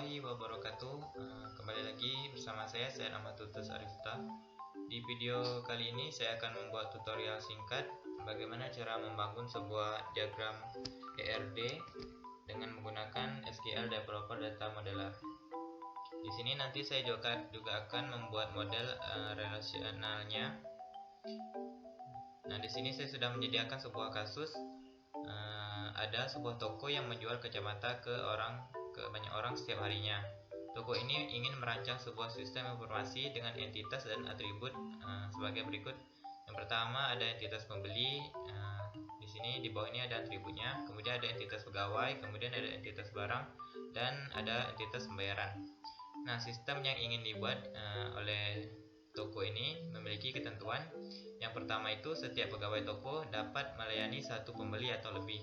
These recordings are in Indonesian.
warahmatullahi wabarakatuh. Kembali lagi bersama saya nama Tutus Arifta. Di video kali ini saya akan membuat tutorial singkat bagaimana cara membangun sebuah diagram ERD dengan menggunakan SQL Developer Data Modeler. Di sini nanti saya juga akan membuat model relasionalnya. Nah, di sini saya sudah menyediakan sebuah kasus. Ada sebuah toko yang menjual kacamata ke banyak orang setiap harinya. Toko ini ingin merancang sebuah sistem informasi dengan entitas dan atribut sebagai berikut. Yang pertama ada entitas pembeli. Di sini di bawah ini ada atributnya. Kemudian ada entitas pegawai, kemudian ada entitas barang, dan ada entitas pembayaran. Nah, sistem yang ingin dibuat oleh toko ini memiliki ketentuan. Yang pertama itu setiap pegawai toko dapat melayani satu pembeli atau lebih.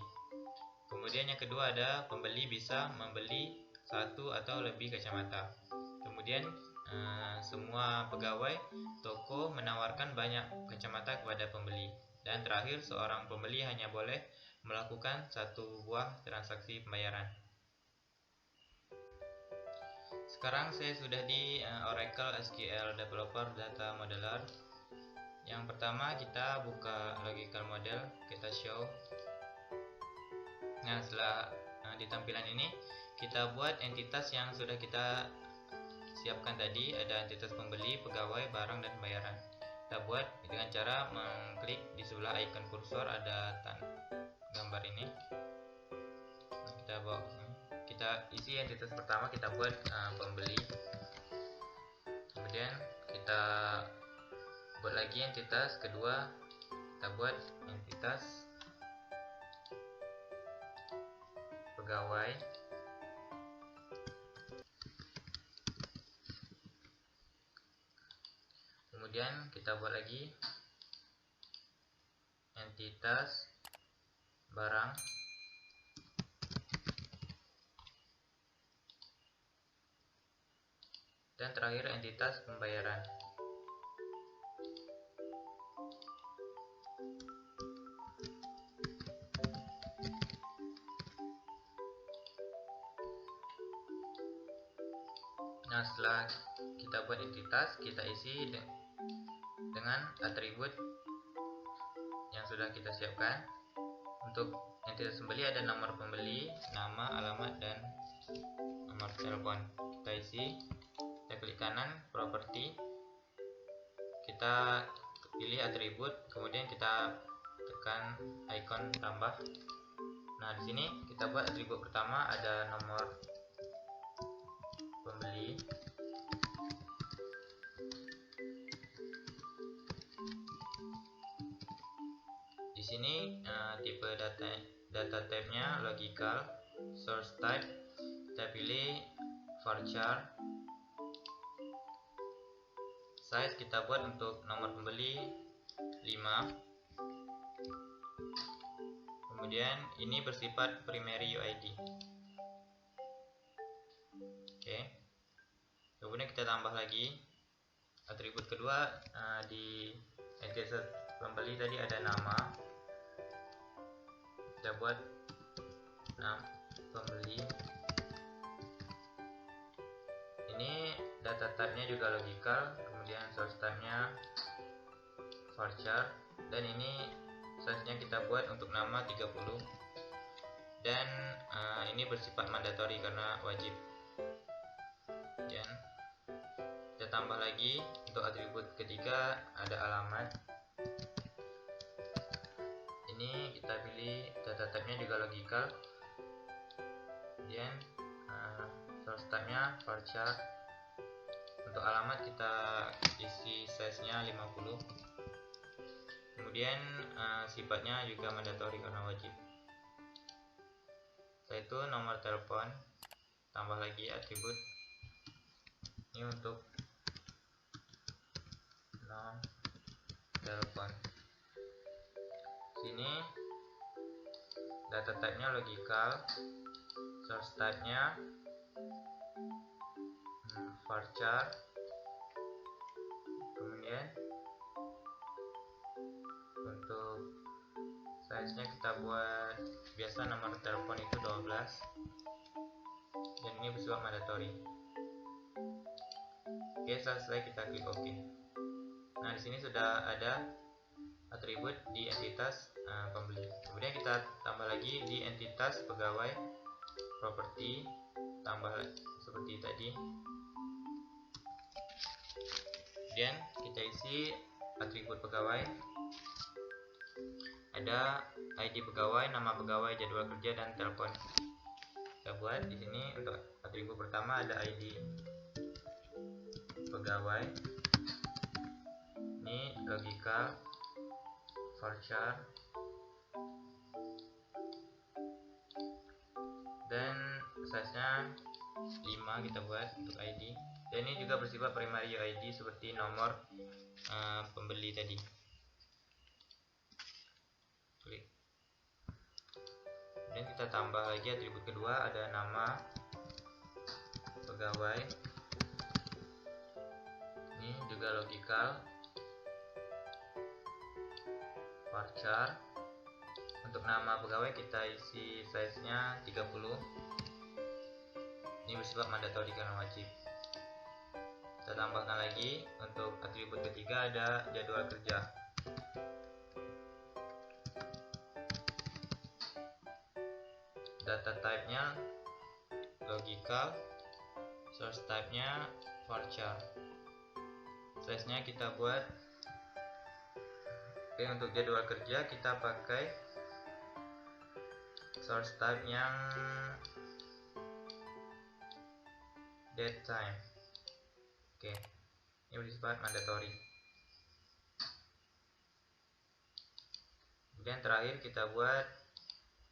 Kemudian yang kedua ada pembeli bisa membeli satu atau lebih kacamata. Kemudian semua pegawai toko menawarkan banyak kacamata kepada pembeli. Dan terakhir seorang pembeli hanya boleh melakukan satu buah transaksi pembayaran. Sekarang saya sudah di Oracle SQL Developer Data Modeler. Yang pertama kita buka logical model, kita show. Nah, setelah di tampilan ini kita buat entitas yang sudah kita siapkan tadi. Ada entitas pembeli, pegawai, barang, dan pembayaran. Kita buat dengan cara mengklik di sebelah icon kursor ada gambar ini. Nah, kita bawa ke sini. Kita isi entitas pertama, kita buat pembeli. Kemudian kita buat lagi entitas kedua, kita buat entitas pegawai. Kemudian kita buat lagi entitas barang. Dan terakhir entitas pembayaran. Nah, setelah kita buat entitas, kita isi dengan atribut yang sudah kita siapkan. Untuk entitas pembeli ada nomor pembeli, nama, alamat, dan nomor telepon. Kita isi, kita klik kanan, properti, kita pilih atribut, kemudian kita tekan icon tambah. Nah, di sini kita buat atribut pertama ada nomor pembeli. Di sini tipe data type-nya logical, source type kita pilih varchar. Size kita buat untuk nomor pembeli 5. Kemudian ini bersifat primary UID. Oke. Kemudian kita tambah lagi atribut kedua. Di entitas pembeli tadi ada nama, kita buat pembeli. Ini data type-nya juga logical, kemudian source type-nya varchar, dan ini size-nya kita buat untuk nama 30. Dan ini bersifat mandatori karena wajib. Dan kita tambah lagi untuk atribut ketiga ada alamat. Ini kita pilih data type-nya juga logical, kemudian source type-nya varchar. Untuk alamat kita isi size-nya 50. Kemudian sifatnya juga mandatori karena wajib. Setelah itu nomor telepon, tambah lagi atribut. Ini untuk nomor telepon. Sini data type-nya logical, source type-nya varchar. Kemudian untuk size-nya kita buat biasa, nomor telepon itu 12. Dan ini bersifat mandatory. Oke, selesai kita klik OK. Nah, di sini sudah ada atribut di entitas pembeli. Kemudian kita tambah lagi di entitas pegawai, properti, tambah seperti tadi. Kemudian kita isi atribut pegawai. Ada ID pegawai, nama pegawai, jadwal kerja, dan telepon. Kita buat di sini untuk atribut pertama ada ID pegawai. Ini logika, varchar, dan size-nya 5 kita buat untuk ID. Dan ini juga bersifat primary ID seperti nomor pembeli tadi. Klik. Dan kita tambah lagi atribut kedua, ada nama pegawai. Ini juga logikal, varchar. Untuk nama pegawai kita isi size-nya 30. Ini bersifat mandatory karena wajib. Kita tambahkan lagi untuk atribut ketiga, ada jadwal kerja. Data type-nya logikal, source type-nya varchar. Size-nya kita buat. Oke, untuk jadwal kerja kita pakai source type yang date time. Oke, ini bersifat mandatory. Kemudian terakhir kita buat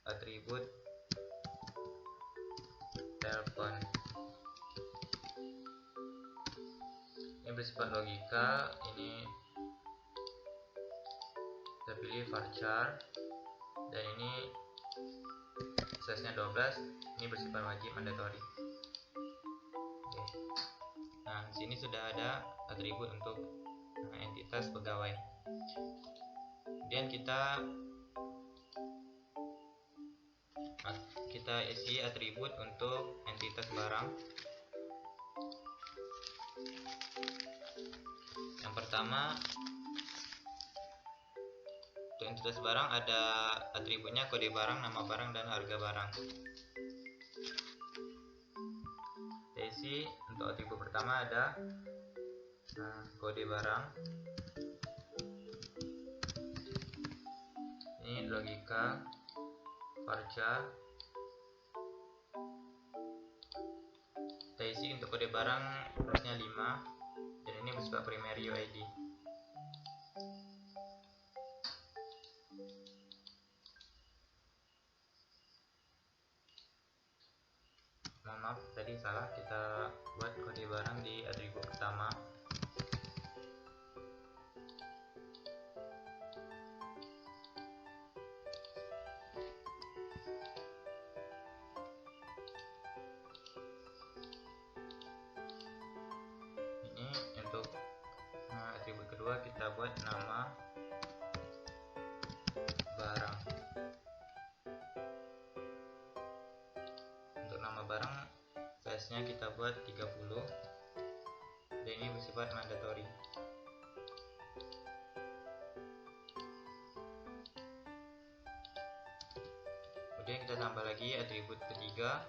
atribut telepon. Ini bersifat logika, ini kita pilih varchar, dan ini size-nya 12. Ini bersifat wajib, mandatory. Oke. Nah, di sini sudah ada atribut untuk entitas pegawai. Kemudian kita isi atribut untuk entitas barang. Yang pertama, untuk entitas barang ada atributnya kode barang, nama barang, dan harga barang. Kita isi untuk atribut pertama ada kode barang. Ini logika, varchar. Kita isi untuk kode barang size-nya 5, dan ini bersifat primary ID. Mohon maaf, tadi salah, kita buat kode barang di atribut pertama. Ini untuk atribut kedua kita buat nama barang. Untuk nama barang size-nya kita buat 30, dan ini bersifat mandatory. Kemudian kita tambah lagi atribut ketiga,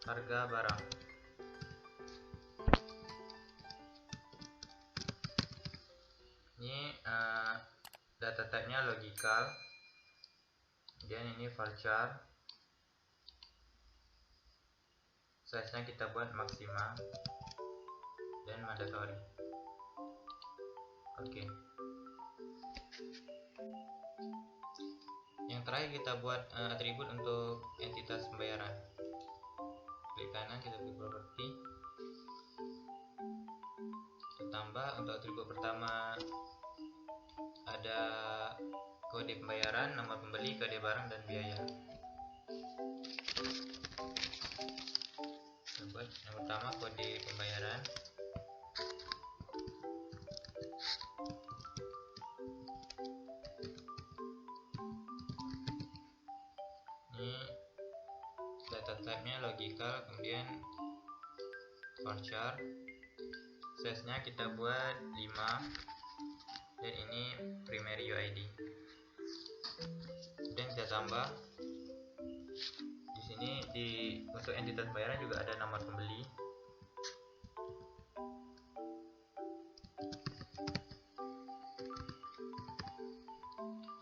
harga barang. Ini data type-nya logikal, kemudian ini varchar. Size-nya kita buat maksimal dan mandatory. Oke. Yang terakhir kita buat atribut untuk entitas pembayaran. Klik kanan, kita pilih properti. Kita tambah untuk atribut pertama ada kode pembayaran, nama pembeli, kode barang, dan biaya. Buat yang pertama kode pembayaran. Ini data type-nya logical, kemudian varchar. Size nya kita buat 5, dan ini primary UID. Dan kita tambah di sini, untuk entitas pembayaran juga ada nomor pembeli.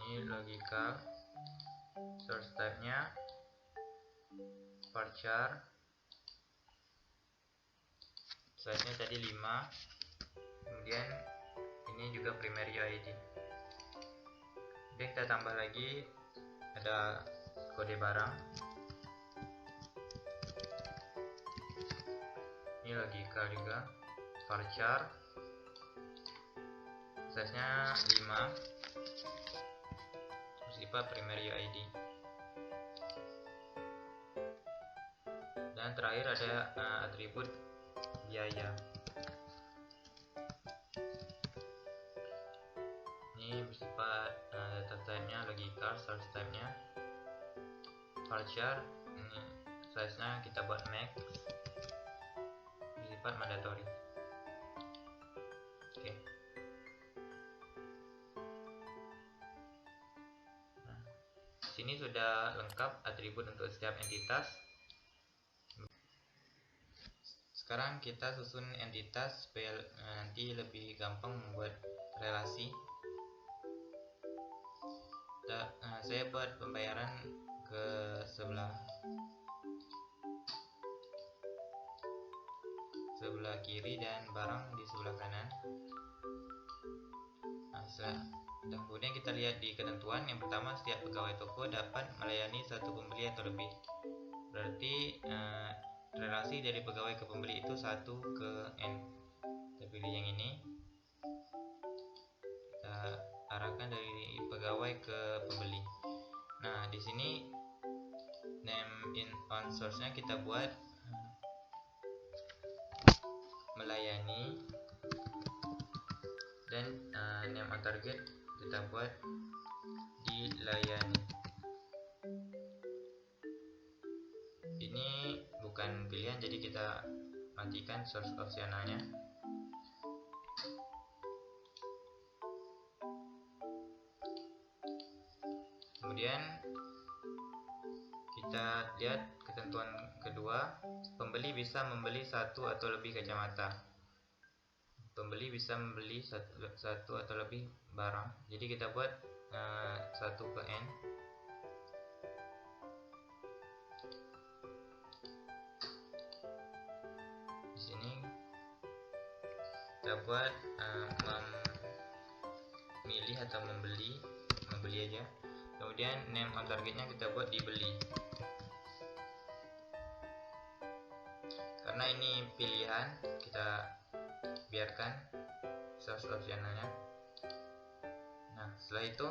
Ini logical, source type nya varchar, size nya tadi 5, kemudian ini juga primary UID. Dan kita tambah lagi ada kode barang. Ini logical juga, varchar, size nya 5, bersifat primary UID. Dan terakhir ada atribut biaya. Ini bersifat data type nya logical, source type nya varchar. Ini size nya kita buat max, bersifat mandatory. Oke. Sini sudah lengkap atribut untuk setiap entitas. Sekarang kita susun entitas supaya nanti lebih gampang membuat relasi. Saya buat pembayaran ke sebelah kiri dan barang di sebelah kanan. Dan kemudian kita lihat di ketentuan. Yang pertama, setiap pegawai toko dapat melayani satu pembeli atau lebih. Berarti relasi dari pegawai ke pembeli itu 1 ke n. Kita pilih yang ini, kita arahkan dari pegawai ke pembeli. Nah, di sini name on source nya kita buat melayani, dan name on target kita buat dilayani. Ini bukan pilihan, jadi kita matikan source optionalnya. Kemudian kita lihat ketentuan kedua, pembeli bisa membeli 1 atau lebih kacamata. Pembeli bisa membeli satu atau lebih barang. Jadi kita buat 1 ke n. Di sini kita buat memilih atau membeli aja. Kemudian name on targetnya kita buat dibeli. Karena ini pilihan, kita biarkan source optionalnya. Nah, setelah itu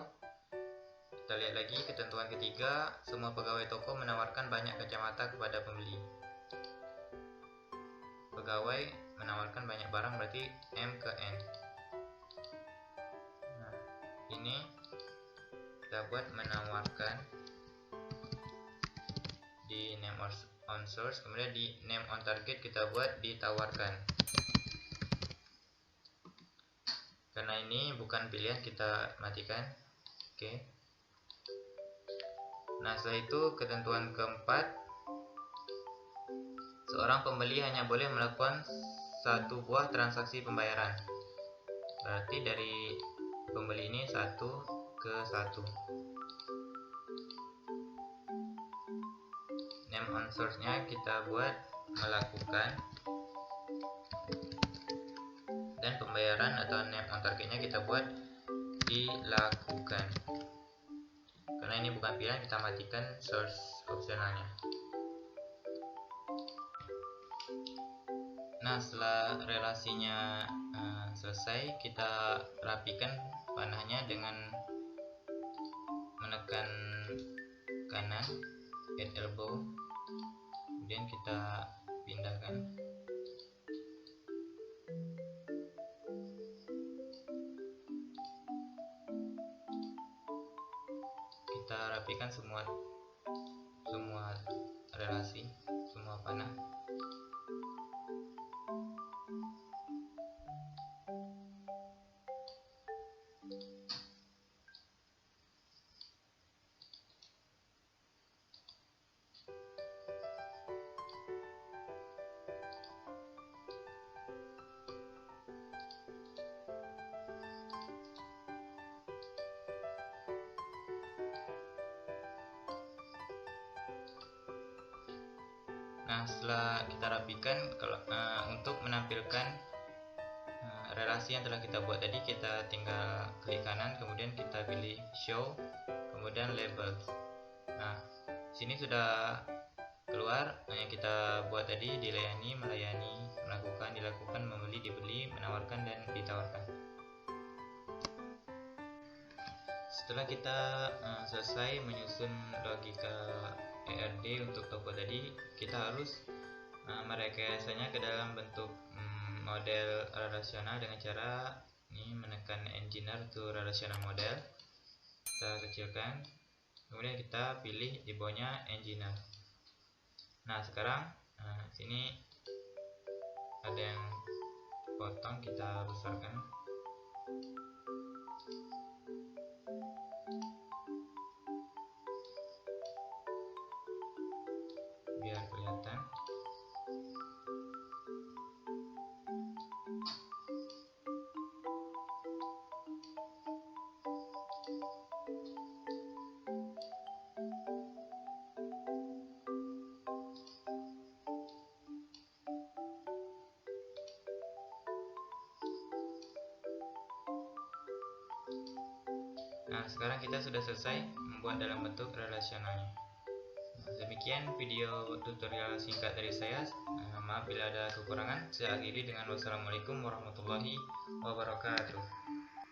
kita lihat lagi ketentuan ketiga, semua pegawai toko menawarkan banyak kacamata kepada pembeli. Pegawai menawarkan banyak barang, berarti M ke N. Nah, ini kita buat menawarkan di name on source, kemudian di name on target kita buat ditawarkan. Karena ini bukan pilihan, kita matikan. Oke. Nah, setelah itu ketentuan keempat, seorang pembeli hanya boleh melakukan 1 buah transaksi pembayaran. Berarti dari pembeli ini 1 ke 1. Name on source nya kita buat melakukan, dan pembayaran atau name on targetnya kita buat dilakukan. Karena ini bukan pilihan, kita matikan source optionalnya. Nah, setelah relasinya selesai, kita rapikan panahnya dengan menekan kanan, add elbow, kemudian kita pindahkan. Kita rapikan semua relasi, semua panah. Nah, setelah kita rapikan, untuk menampilkan relasi yang telah kita buat tadi, kita tinggal klik kanan, kemudian kita pilih show, kemudian labels. Nah, sini sudah keluar yang kita buat tadi: dilayani, melayani, melakukan, dilakukan, membeli, dibeli, menawarkan, dan ditawarkan. Setelah kita selesai menyusun logika ERD untuk toko tadi, kita harus merekayasanya ke dalam bentuk model relasional dengan cara ini menekan engineer to relational model. Kita kecilkan, kemudian kita pilih di bawahnya engineer. Nah, sekarang sini ada yang potong, kita besarkan biar kelihatan. Nah, sekarang kita sudah selesai membuat dalam bentuk relasionalnya. Demikian video tutorial singkat dari saya. Maaf bila ada kekurangan. Saya akhiri dengan wassalamualaikum warahmatullahi wabarakatuh.